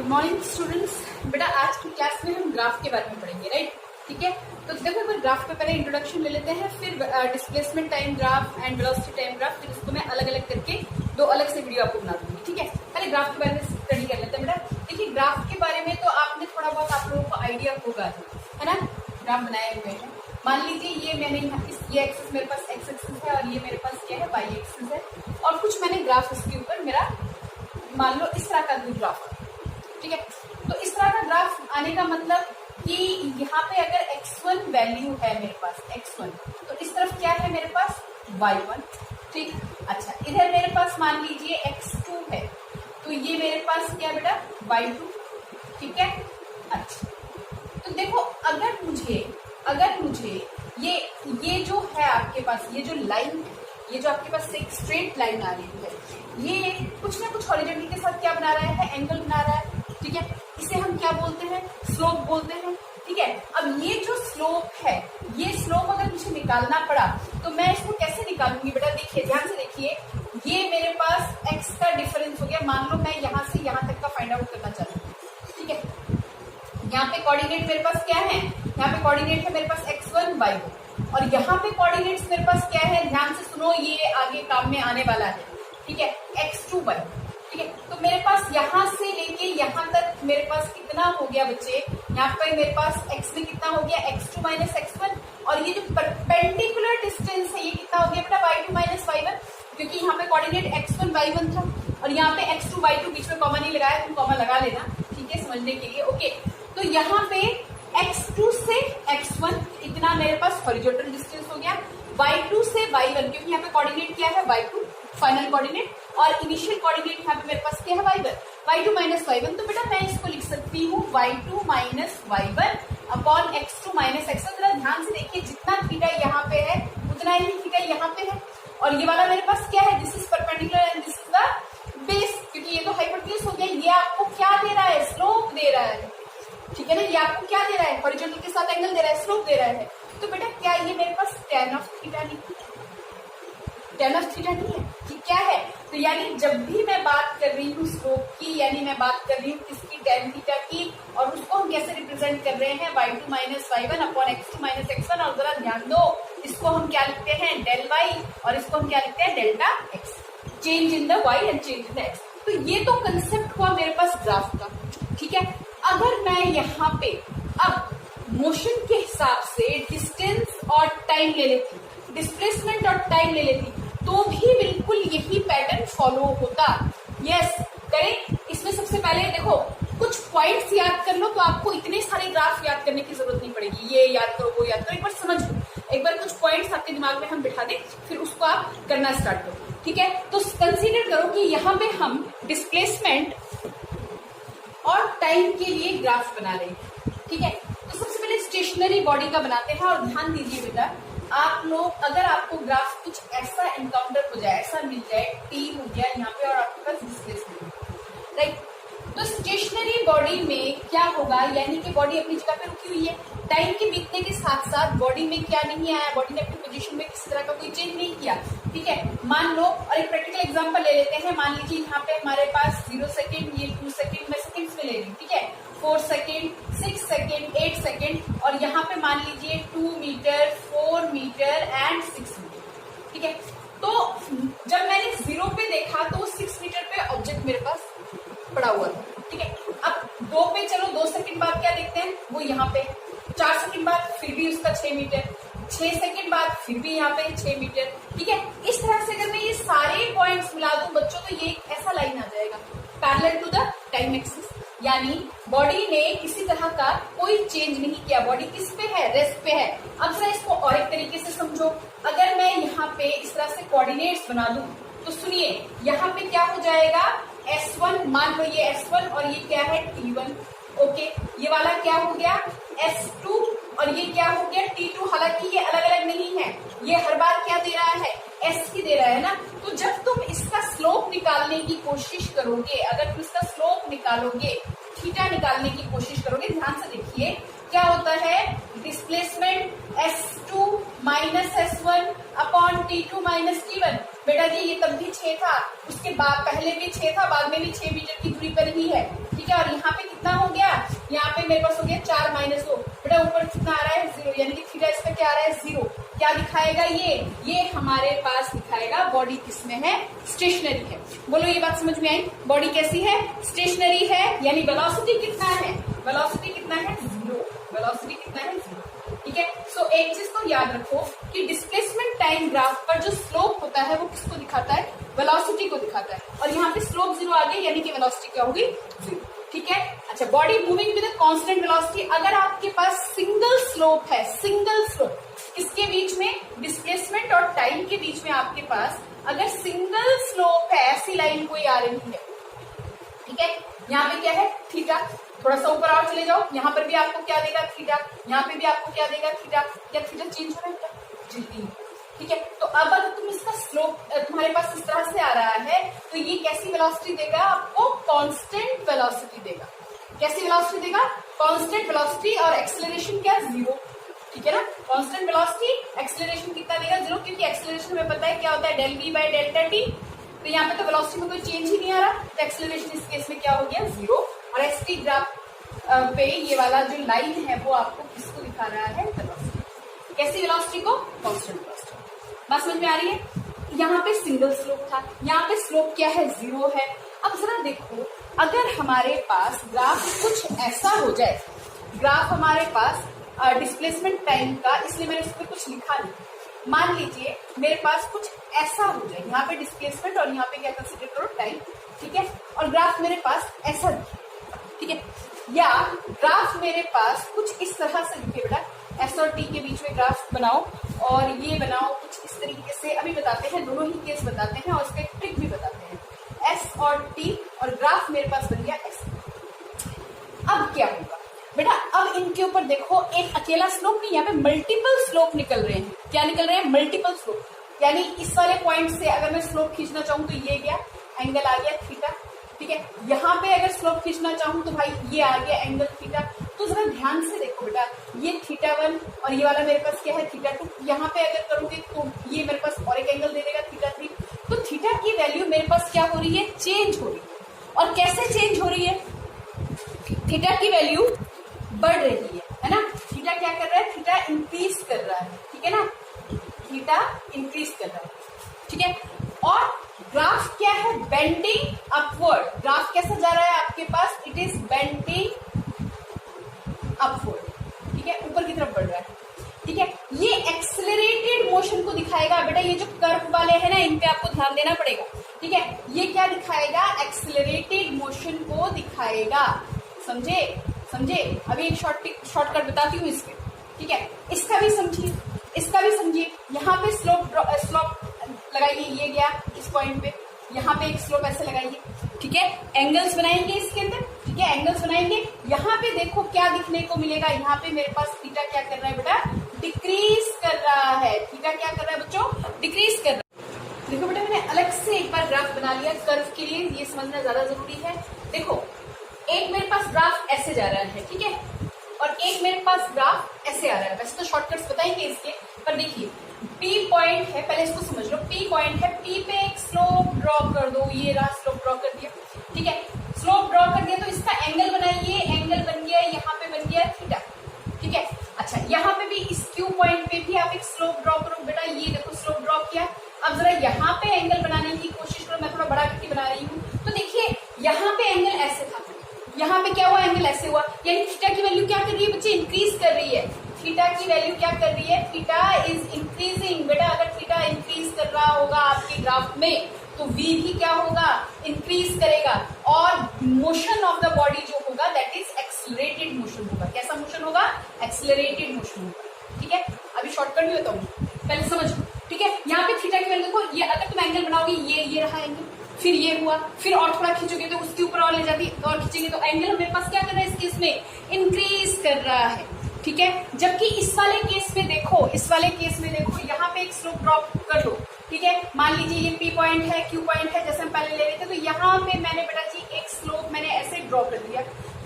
Good morning students. बेटा आज की क्लास में हम ग्राफ के बारे में पढ़ेंगे, राइट? ठीक है, तो देखो एक बार ग्राफ पे पहले इंट्रोडक्शन ले लेते हैं, फिर displacement time graph and velocity time graph, फिर इसको मैं अलग अलग करके दो अलग से वीडियो आपको बना दूंगी। ठीक है, पहले ग्राफ के बारे में स्टडी कर लेते हैं। बेटा देखिए, ग्राफ के बारे में तो आपने थोड़ा बहुत आप लोगों को आइडिया होगा, है ना? ग्राफ बनाए हुए हैं, मान लीजिए ये मैंने ये एक्सिस मेरे पास एक्स एक्सिस है और ये मेरे पास क्या है, वाई एक्सिस है, और कुछ मैंने ग्राफ इसके ऊपर मेरा मान लो इस तरह का ग्राफ। ठीक है, तो इस तरह का ग्राफ आने का मतलब कि यहाँ पे अगर x1 वैल्यू है मेरे पास x1, तो इस तरफ क्या है मेरे पास y1। ठीक, अच्छा इधर मेरे पास मान लीजिए x2 है, तो ये मेरे पास क्या बेटा y2। ठीक है, अच्छा तो देखो अगर मुझे ये जो है आपके पास, ये जो लाइन है, ये जो आपके पास एक स्ट्रेट लाइन आ रही है, ये कुछ ना कुछ हॉरिजॉन्टल के साथ क्या बना रहा है, एंगल बना रहा है। ठीक है, इसे हम क्या बोलते हैं, स्लोप बोलते हैं। ठीक है, अब ये जो स्लोप है, ये स्लोप अगर मुझे निकालना पड़ा तो मैं इसको कैसे निकालूंगी बेटा? देखिए ध्यान से देखिए, ये मेरे पास x का डिफरेंस हो गया, मान लो मैं यहाँ से यहाँ तक का फाइंड आउट करना चाहती हूँ। ठीक है, यहाँ पे कोऑर्डिनेट मेरे पास क्या है, यहाँ पे कोऑर्डिनेट है मेरे पास x1 y1, और यहाँ पे कोऑर्डिनेट्स मेरे पास क्या है, ध्यान से सुनो, ये आगे काम में आने वाला है। ठीक है, x2 y। ठीक है, तो मेरे पास यहाँ से लेके यहाँ तक मेरे पास कितना हो गया बच्चे, यहाँ पे मेरे पास x में कितना हो गया, x2 माइनस x1, और ये जो परपेंडिकुलर डिस्टेंस है ये कितना हो गया बेटा, y2 माइनस y1, क्योंकि यहाँ पे कोऑर्डिनेट x1 y1 था और यहाँ पे x2 y2, बीच में कॉमा नहीं लगाया, तुम कॉमा लगा लेना, ठीक है, समझने के लिए। ओके, तो यहाँ पे x2 से x1 इतना मेरे पास हॉरिजॉन्टल डिस्टेंस हो गया, y2 से y1, क्योंकि यहाँ पे कोऑर्डिनेट क्या है, y2 फाइनल कोऑर्डिनेट, और इनिशियल कोऑर्डिनेट यहाँ पे मेरे पास क्या है, y1 माइनस y1। तो बेटा मैं इसको लिख सकती हूँ y2 minus y1 upon x2 minus x1। जरा ध्यान से देखिए, जितना थीटा यहाँ पे है उतना ही थीटा यहाँ पे है, और ये वाला मेरे पास क्या है, this is perpendicular and this is the base, क्योंकि ये तो हाइपोटेन्यूज हो गया। ये आपको क्या दे रहा है, स्लोप दे रहा है। ठीक है ना, ये आपको क्या दे रहा है, हॉरिजॉन्टल के साथ एंगल दे रहा है, स्लोप दे रहा है। तो बेटा क्या ये मेरे पास tan ऑफ थीटा नहीं, tan ऑफ थीटा नहीं है कि क्या है? तो यानी जब भी मैं बात कर रही हूँ स्लोप की, यानी मैं बात कर रही हूँ किसकी, tan थीटा की, और उसको हम कैसे रिप्रेजेंट कर रहे हैं, y2 minus y1 upon x2 minus x1। और जरा ध्यान दो, इसको हम क्या लिखते हैं, डेल y, और इसको हम क्या लिखते हैं, delta x, change in the y and change in the x। तो ये तो कंसेप्ट हुआ मेरे पास ग्राफ का। ठीक है, अगर मैं यहाँ पे अब मोशन के हिसाब से डिस्टेंस और टाइम ले लेती, डिस्प्लेसमेंट और टाइम ले लेती, तो भी बिल्कुल यही पैटर्न फॉलो होता। Yes correct. इसमें सबसे पहले देखो कुछ पॉइंट्स याद कर लो, तो आपको इतने सारे ग्राफ याद करने की जरूरत नहीं पड़ेगी, ये याद करो वो याद करो, एक बार समझ लो, एक बार कुछ पॉइंट्स आपके दिमाग में हम बिठा दें, फिर उसको आप करना स्टार्ट करो। ठीक है, तो कंसीडर करो कि यहाँ पे हम डिस्प्लेसमेंट और टाइम के लिए ग्राफ बना रहे हैं। ठीक है, तो सबसे पहले स्टेशनरी बॉडी का बनाते हैं, और ध्यान दीजिए बेटा, आप लोग अगर आपको ग्राफ कुछ ऐसा एनकाउंटर हो जाए, ऐसा मिल जाए, टी हो गया यहाँ पे और आपके पास डिस्प्लेसमेंट, राइट, तो स्टेशनरी बॉडी में क्या होगा, यानी कि बॉडी अपनी जगह पे रुकी हुई है, टाइम के बीतने के साथ साथ बॉडी में क्या नहीं आया, बॉडी ने अपनी पोजीशन में किसी तरह का कोई चेंज नहीं किया। ठीक है, मान लो, और एक प्रैक्टिकल एग्जांपल ले लेते हैं, मान लीजिए यहाँ पे हमारे पास 0 सेकेंड, ये 2 सेकेंड, मैं सेकेंड्स में ले रही हूँ। ठीक है, 4 सेकेंड, 6 सेकेंड, 8 सेकेंड, और यहाँ पे मान लीजिए 2 मीटर, 4 मीटर एंड 6 मीटर। ठीक है, तो जब मैंने 0 पे देखा तो वो 6 मीटर पे ऑब्जेक्ट मेरे पास पड़ा हुआ था। ठीक है, अब 2 पे चलो, 2 सेकंड बाद क्या देखते हैं, वो यहाँ पे, 4 सेकंड बाद फिर भी उसका 6 मीटर, 6 सेकंड बाद फिर भी यहाँ पे 6 मीटर। ठीक है, इस तरह से अगर मैं ये सारे पॉइंट्स मिला दूं बच्चों, तो ये एक ऐसा लाइन आ जाएगा parallel to the time axis, यानी बॉडी ने किसी तरह का कोई चेंज नहीं किया, बॉडी किस पे है, रेस्ट पे है। अब जरा इसको और एक तरीके से समझो, अगर मैं यहाँ पे इस तरह से कोऑर्डिनेट्स बना दूं, तो सुनिए यहाँ पे क्या हो जाएगा, S1, मान लो ये S1 और ये क्या है, T1। ओके, ये वाला क्या हो गया, S2, और ये क्या हो गया, T2। हालांकि ये अलग अलग नहीं है, ये हर बार क्या दे रहा है, S की दे रहा है ना। तो जब तुम इसका स्लोप निकालने की कोशिश करोगे, अगर तुम इसका स्लोप निकालोगे, थीटा निकालने की कोशिश करोगे, ध्यान से देखिए क्या होता है, displacement S2 minus S1 upon T2 minus T1। बेटा जी ये तब भी 6 था, उसके बाद पहले भी 6 था, बाद में भी 6 मीटर की दूरी पर ही है। ठीक है, और यहाँ पे यहाँ पे मेरे पास हो गया 4 - 2, बेटा ऊपर कितना आ रहा है 0, यानी कि थीटा इसका क्या आ रहा है 0। क्या दिखाएगा ये हमारे पास दिखाएगा बॉडी किसमें है, स्टेशनरी है। बोलो ये बात समझ में आई, बॉडी कैसी है, स्टेशनरी है, यानी वेलोसिटी कितना है, वेलोसिटी कितना है 0, वेलोसिटी कितना है 0। ठीक है, सो एक चीज को याद रखो कि डिस्प्लेसमेंट टाइम ग्राफ पर जो स्लोप होता है वो किसको दिखाता है, वेलोसिटी को दिखाता है, और यहाँ पे स्लोप 0 आ गई, यानी कि वेलोसिटी क्या होगी 0। ठीक है, अच्छा body moving with constant velocity, अगर आपके पास सिंगल स्लोप है, सिंगल स्लोप, इसके बीच में डिस्प्लेसमेंट और टाइम के बीच में आपके पास अगर सिंगल स्लोप है, ऐसी लाइन कोई आ रही है, ठीक है, यहाँ पे क्या है थीटा, थोड़ा सा ऊपर और चले जाओ, यहाँ पर भी आपको क्या देगा थीटा, यहाँ पे भी आपको क्या देगा थीटा, क्या थीटा चेंज हो रहा है, जी। ठीक है, तो अब अगर तुम इसका स्लोप तुम्हारे पास इस तरह से आ रहा है तो ये कैसी वेलोसिटी देगा आपको, कांस्टेंट वेलोसिटी देगा। कैसी वेलोसिटी देगा, कांस्टेंट वेलोसिटी, और एक्सेलरेशन क्या 0। ठीक है ना, कांस्टेंट वेलोसिटी, एक्सेलरेशन कितना देगा 0, क्योंकि एक्सेलरेशन में पता है क्या होता है del v by delta t, तो यहाँ पे तो वेलोसिटी में कोई चेंज ही नहीं आ रहा, तो एक्सेलरेशन इस केस में क्या हो गया 0। और एसटी ग्राफ पे ये वाला जो लाइन है वो आपको किसको दिखा रहा है, वेलोसिटी। कैसी वेलोसिटी को, कांस्टेंट वेलोसिटी। बात समझ में आ रही है, यहाँ पे सिंगल स्लोप था, यहाँ पे स्लोप क्या है 0 है। अब जरा देखो, अगर हमारे पास ग्राफ कुछ ऐसा हो जाए, ग्राफ हमारे पास डिस्प्लेसमेंट टाइम का, इसलिए मैंने इसमें कुछ लिखा नहीं, मान लीजिए मेरे पास कुछ ऐसा हो जाए, यहाँ पे डिस्प्लेसमेंट और यहाँ पे क्या कंसीडर करो टाइम, ठीक है, और ग्राफ मेरे पास ऐसा दिखे, ठीक है, या ग्राफ मेरे पास कुछ इस तरह से दिखे, बेटा एस और टी के बीच में ग्राफ बनाओ और ये बनाओ कुछ इस तरीके से, अभी बताते हैं, दोनों ही केस बताते हैं और इसका एक ट्रिक भी बताते हैं। एस और टी और ग्राफ मेरे पास बन गया एस। अब क्या होगा बेटा, अब इनके ऊपर देखो, एक अकेला स्लोप नहीं, यहाँ पे मल्टीपल स्लोप निकल रहे हैं। क्या निकल रहे हैं, मल्टीपल स्लोप, यानी इस वाले पॉइंट से अगर मैं स्लोप खींचना चाहूँ तो ये गया एंगल आ गया थीटा, ठीक है, यहाँ पे अगर स्लोप खींचना चाहूँ तो भाई ये आ गया एंगल थीटा। तो जरा ध्यान से देखो बेटा, ये θ1 और ये वाला मेरे पास क्या है θ2, यहाँ पे अगर करूंगी तो ये मेरे पास और एक एंगल दे देगा θ3। तो थीटा की वैल्यू मेरे पास क्या हो रही है, चेंज हो रही है। और कैसे चेंज हो रही है, थीटा की वैल्यू बढ़ रही है ना, थीटा क्या कर रहा है, थीटा इंक्रीज कर रहा है, ठीक है ना, थीटा इंक्रीज कर रहा है, ठीक है। और ग्राफ क्या है, बेंडिंग अपवर्ड, ग्राफ कैसा जा रहा है आपके पास, इट इज बेंडिंग अपवर्ड, ठीक है, ऊपर की तरफ बढ़ रहा है, ठीक है। ये एक्सेलरेटेड मोशन को दिखाएगा बेटा, ये जो कर्व वाले हैं ना, इन पे आपको ध्यान देना पड़ेगा, ठीक है। ये क्या दिखाएगा, एक्सेलरेटेड मोशन को दिखाएगा, समझे समझे। अभी एक शॉर्टकट बताती हूँ इसके, ठीक है, इसका भी समझिए, इसका भी समझिए। यहाँ पे स्लोप लगाइए, ये गया इस पॉइंट पे, यहाँ पे एक स्लोप ऐसे लगाइए, ठीक है, एंगल्स बनाएंगे इसके अंदर, ठीक है, एंगल्स बनाएंगे। यहाँ पे देखो क्या दिखने को मिलेगा, यहाँ पे मेरे पास थीटा क्या कर रहा है बेटा, डिक्रीज कर रहा है, थीटा क्या कर रहा है बच्चों, डिक्रीज कर रहा है। देखो बेटा, मैंने अलग से एक बार ग्राफ बना लिया कर्व के लिए, ये समझना ज्यादा जरूरी है। देखो, एक मेरे पास ग्राफ ऐसे जा रहा है, ठीक है, और एक मेरे पास ग्राफ ऐसे आ रहा है। वैसे तो शॉर्टकट्स बताएंगे इसके, पर देखिए P पॉइंट है, पहले इसको समझ लो, P पॉइंट है, P पे एक स्लोप ड्रॉ कर दो, ये रहा स्लोप ड्रॉ कर दिया, ठीक है, स्लोप ड्रॉ कर दिया तो इसका एंगल बनाइए, एंगल बन गया, यहाँ पे बन गया थीटा, ठीक है। अच्छा, यहाँ पे भी इस Q पॉइंट पे भी आप एक स्लोप ड्रॉ करो बेटा, ये देखो स्लोप ड्रॉ किया। अब जरा यहाँ पे एंगल बनाने की कोशिश करो, मैं थोड़ा बड़ा करके बना रही हूँ, तो देखिए यहाँ पे एंगल ऐसे था, यहाँ पे क्या हुआ, एंगल ऐसे हुआ, यानी थीटा की वैल्यू क्या कर रही है बच्चे, इंक्रीज कर रही है। थीटा की वैल्यू क्या कर रही है, थीटा इज इंक्रीजिंग। बेटा अगर थीटा इंक्रीज कर रहा होगा आपके ग्राफ में तो v भी क्या होगा, इंक्रीज करेगा, और मोशन ऑफ द बॉडी जो होगा दैट इज एक्सेलरेटेड मोशन होगा। कैसा मोशन होगा, एक्सेलरेटेड मोशन होगा, ठीक है। अभी शॉर्टकट भी बताऊंगी, पहले समझ, ठीक है। यहाँ पे थीटा की वैल्यू देखो, ये अगर तुम एंगल बनाओगे, ये रहा एंगल, फिर ये हुआ, फिर और थोड़ा खींचोगे तो उसके ऊपर और ले जाती, और खींचेंगे तो एंगल मेरे पास क्या कर रहा है, इस केस में इंक्रीज कर रहा है, ठीक है। जबकि इस वाले केस में देखो, इस वाले केस में देखो, यहाँ पे एक स्लोप ड्रॉप कर लो, ठीक है। मान लीजिए ये P पॉइंट है, Q पॉइंट है, जैसे हम पहले ले रहे थे, तो यहाँ पे मैंने बेटा जी एक स्लोप मैंने ऐसे ड्रॉ कर दिया।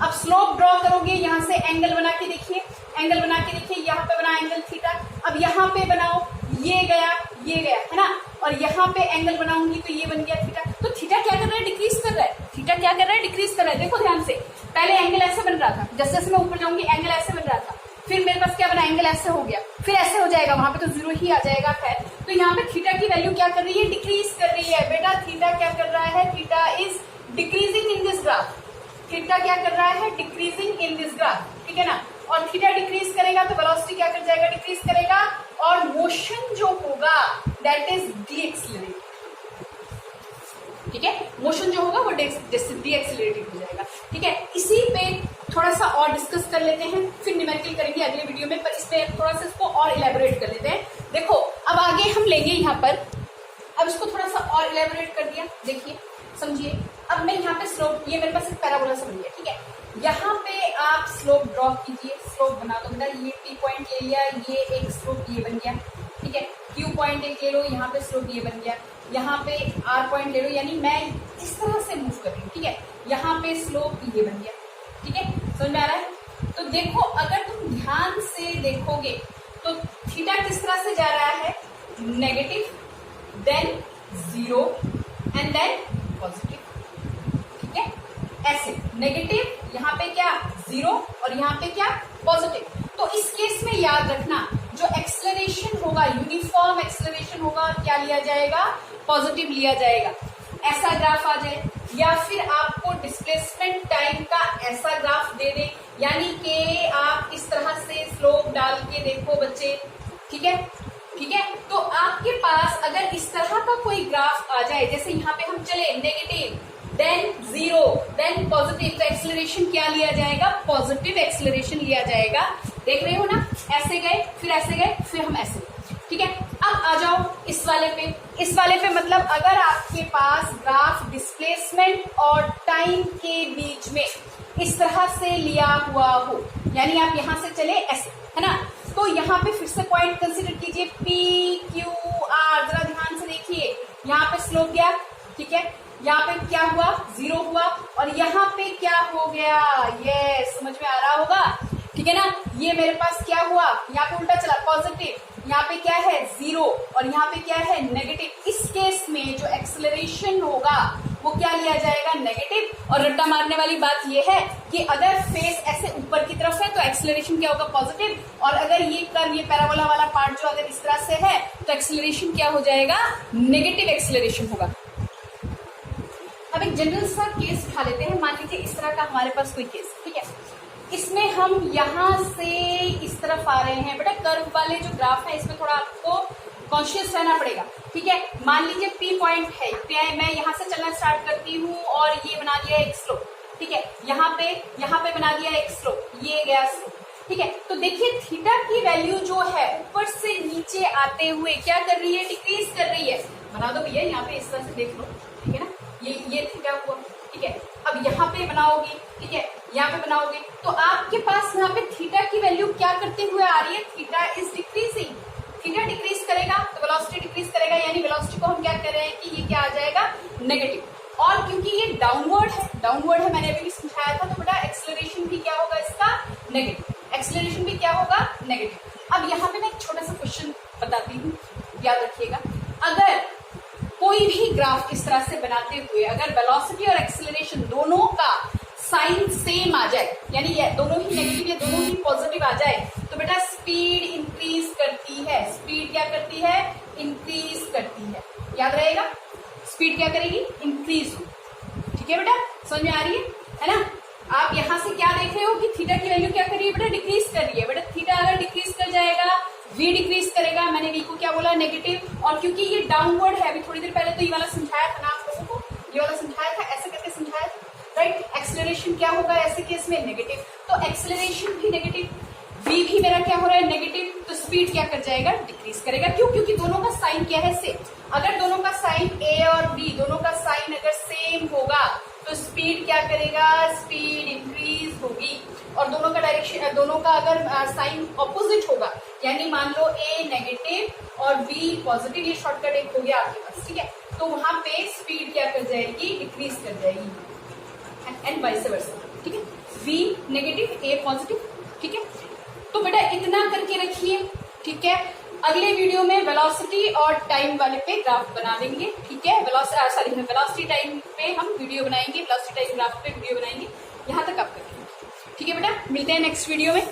अब स्लोप ड्रॉ करोगे, यहाँ से एंगल बना के देखिए, एंगल बना के देखिए, यहाँ पे बना एंगल थीटा। अब यहाँ पे बनाओ, ये गया है ना, और यहाँ पे एंगल बनाऊंगी तो ये बन गया थीटा। तो थीटा क्या कर रहा है, डिक्रीज कर रहा है, थीटा क्या कर रहा है, डिक्रीज कर रहा है। देखो ध्यान से, पहले एंगल ऐसे बन रहा था, जैसे जैसे मैं ऊपर जाऊंगी एंगल ऐसे बन रहा था, फिर मेरे पास क्या बना, एंगल ऐसे हो गया, फिर ऐसे हो जाएगा, वहां पे तो 0 ही आ जाएगा। खैर, तो यहाँ पे थीटा की वैल्यू क्या कर रही है, डिक्रीज कर रही है। बेटा थीटा क्या कर रहा है, theta is decreasing in this graph. Theta क्या कर रहा है, डिक्रीजिंग इन दिस ग्राफ, ठीक है ना। और थीटा डिक्रीज करेगा तो वेलोसिटी क्या कर जाएगा, डिक्रीज करेगा, और मोशन जो होगा दैट इज डीएक्सिलरेटिंग, ठीक है। मोशन जो होगा वो डीएक्सिलरेटिंग हो जाएगा, ठीक है। इसी पे थोड़ा सा और डिस्कस कर लेते हैं, फिर न्यूमेरिकल करेंगे अगले वीडियो में, पर इस पे थोड़ा सा इसको और इलेबोरेट कर लेते हैं। देखो अब आगे हम लेंगे यहाँ पर, अब इसको थोड़ा सा और इलेबोरेट कर दिया, देखिए समझिए। अब मैं यहाँ पे स्लोप, ये मेरे पास एक पैराबोला सा बन गया, ठीक है। यहाँ पे आप स्लोप ड्रॉ कीजिए, स्लोप बना दो बेटा, ये P पॉइंट ले लिया, ये एक स्लोप ये बन गया, ठीक है। Q पॉइंट एक ले लो, यहाँ पे स्लोप ये बन गया, यहाँ पे R पॉइंट ले लो, यानी मैं इस तरह से मूव कर रही हूँ, ठीक है। यहाँ पे स्लोप ये बन गया, ठीक है, समझ में आ रहा है। तो देखो अगर तुम ध्यान से देखोगे तो थीटा किस तरह से जा रहा है, negative, then 0 and then positive, ठीक है। ऐसे नेगेटिव, यहाँ पे क्या 0 और यहाँ पे क्या पॉजिटिव। तो इस केस में याद रखना जो एक्सेलरेशन होगा, यूनिफॉर्म एक्सेलरेशन होगा, क्या लिया जाएगा, पॉजिटिव लिया जाएगा। ऐसा ग्राफ आ जाए, या फिर आपको डिस्प्लेसमेंट टाइम का ऐसा ग्राफ दे दे, यानी कि आप इस तरह से स्लोप डाल के देखो बच्चे, ठीक है, ठीक है। तो आपके पास अगर इस तरह का कोई ग्राफ आ जाए, जैसे यहाँ पे हम चले नेगेटिव, देन 0, देन पॉजिटिव, तो एक्सेलरेशन क्या लिया जाएगा, पॉजिटिव एक्सेलरेशन लिया जाएगा। देख रहे हो ना, ऐसे गए, फिर ऐसे गए, फिर हम ऐसे, ठीक है। अब आ जाओ इस वाले पे, इस वाले पे मतलब अगर आपके पास ग्राफ डिस्प्लेसमेंट और टाइम के बीच में इस तरह से लिया हुआ हो, यानी आप यहां से चले ऐसे, है ना, तो यहाँ पे फिर से पॉइंट कंसीडर कीजिए, P Q R, जरा ध्यान से देखिए, यहाँ पे स्लोप गया, ठीक है, यहाँ पे क्या हुआ, 0 हुआ, और यहाँ पे क्या हो गया, ये समझ में आ रहा होगा, ठीक है ना। ये मेरे पास क्या हुआ, यहाँ पे उल्टा चला, पॉजिटिव, यहाँ पे क्या है 0 और यहाँ पे क्या है नेगेटिव। इस केस में जो एक्सेलरेशन होगा वो क्या लिया जाएगा, नेगेटिव। और रट्टा मारने वाली बात ये है कि अगर फेस ऐसे ऊपर की तरफ है तो एक्सेलरेशन क्या होगा, पॉजिटिव, और अगर ये कर्व, ये पैराबोला वाला पार्ट जो अगर इस तरह से है तो एक्सेलरेशन क्या हो जाएगा, नेगेटिव एक्सेलरेशन होगा। अब एक जनरल सा केस उठा लेते हैं, मान लीजिए इस तरह का हमारे पास कोई केस, ठीक है। इसमें हम यहाँ से इस तरफ आ रहे हैं, बेटा कर्व वाले जो ग्राफ है इसमें थोड़ा आपको कॉन्शियस रहना पड़ेगा, ठीक है। मान लीजिए P पॉइंट है, मैं यहाँ से चलना स्टार्ट करती हूँ और ये बना दिया एक स्लोप, ठीक है, यहाँ पे बना दिया एक स्लोप, ये गया स्लोप, ठीक है। तो देखिए थीटा की वैल्यू जो है ऊपर से नीचे आते हुए क्या कर रही है, डिक्रीज कर रही है। बना दो भैया, यहाँ पे इस तरह से देख लो, ठीक है ना, ये थीटा हुआ, ठीक है। अब यहाँ पे बनाओगे, ठीक है, यहाँ पे बनाओगे तो आपके पास यहाँ पे थीटा की वैल्यू क्या करते हुए आ रही है, theta is decreasing. Theta decrease करेगा तो वेलोसिटी डिक्रीज करेगा, यानी वेलोसिटी को हम क्या कर रहे हैं कि ये क्या आ जाएगा, नेगेटिव। और क्योंकि ये डाउनवर्ड है, मैंने अभी भी समझाया था, तो बेटा एक्सेलरेशन भी क्या होगा इसका, नेगेटिव। एक्सेलरेशन भी क्या होगा, नेगेटिव। अब यहाँ पे मैं एक छोटा सा क्वेश्चन बताती हूँ, याद रखिएगा। अगर कोई भी ग्राफ इस तरह से बनाते हुए अगर वेलोसिटी और एक्सेलरेशन दोनों का साइन सेम आ जाए, यानी ये दोनों ही नेगेटिव या दोनों ही पॉजिटिव आ जाए, तो बेटा स्पीड इंक्रीज करती है। स्पीड क्या करती है, इंक्रीज करती है, याद रहेगा। स्पीड क्या करेगी, इंक्रीज हो, ठीक है बेटा, समझ में आ रही है ना। आप यहाँ से क्या देख रहे हो कि थीटा की वैल्यू क्या कर रही है, बेटा डिक्रीज कर रही है। बेटा थीटा अगर डिक्रीज कर जाएगा, v डिक्रीज करेगा, मैंने v को क्या बोला, नेगेटिव। और क्योंकि ये डाउनवर्ड है, अभी थोड़ी देर पहले तो ये वाला समझाया था ना आप लोगों को, ये वाला समझाया था, ऐसे करके समझाया था, राइट। एक्सेलरेशन क्या होगा ऐसे केस में, नेगेटिव, तो एक्सेलरेशन भी नेगेटिव, v भी मेरा क्या हो रहा है, नेगेटिव, तो स्पीड क्या कर जाएगा, डिक्रीज करेगा। क्यों, क्योंकि दोनों का साइन क्या है, सेम। अगर दोनों का साइन a और b, दोनों का साइन अगर सेम होगा तो स्पीड क्या करेगा, स्पीड इंक्रीज होगी। और दोनों का डायरेक्शन, दोनों का अगर साइन ऑपोजिट होगा, यानी मान लो a नेगेटिव और b पॉजिटिव, ये शॉर्टकट एक हो गया आपके पास, ठीक है, तो वहां पे स्पीड क्या कर जाएगी, डिक्रीज कर जाएगी, एंड वाइस वर्सा, ठीक है। v नेगेटिव, a पॉजिटिव, ठीक है। तो बेटा इतना करके रखिए, ठीक है। अगले वीडियो में वेलोसिटी और टाइम वाले पे ग्राफ बना देंगे, ठीक है। वेलोसिटी टाइम पे हम वीडियो बनाएंगे, वेलोसिटी टाइम ग्राफ पे वीडियो बनाएंगे। यहाँ तक आप करें। ठीक है बेटा, मिलते हैं नेक्स्ट वीडियो में।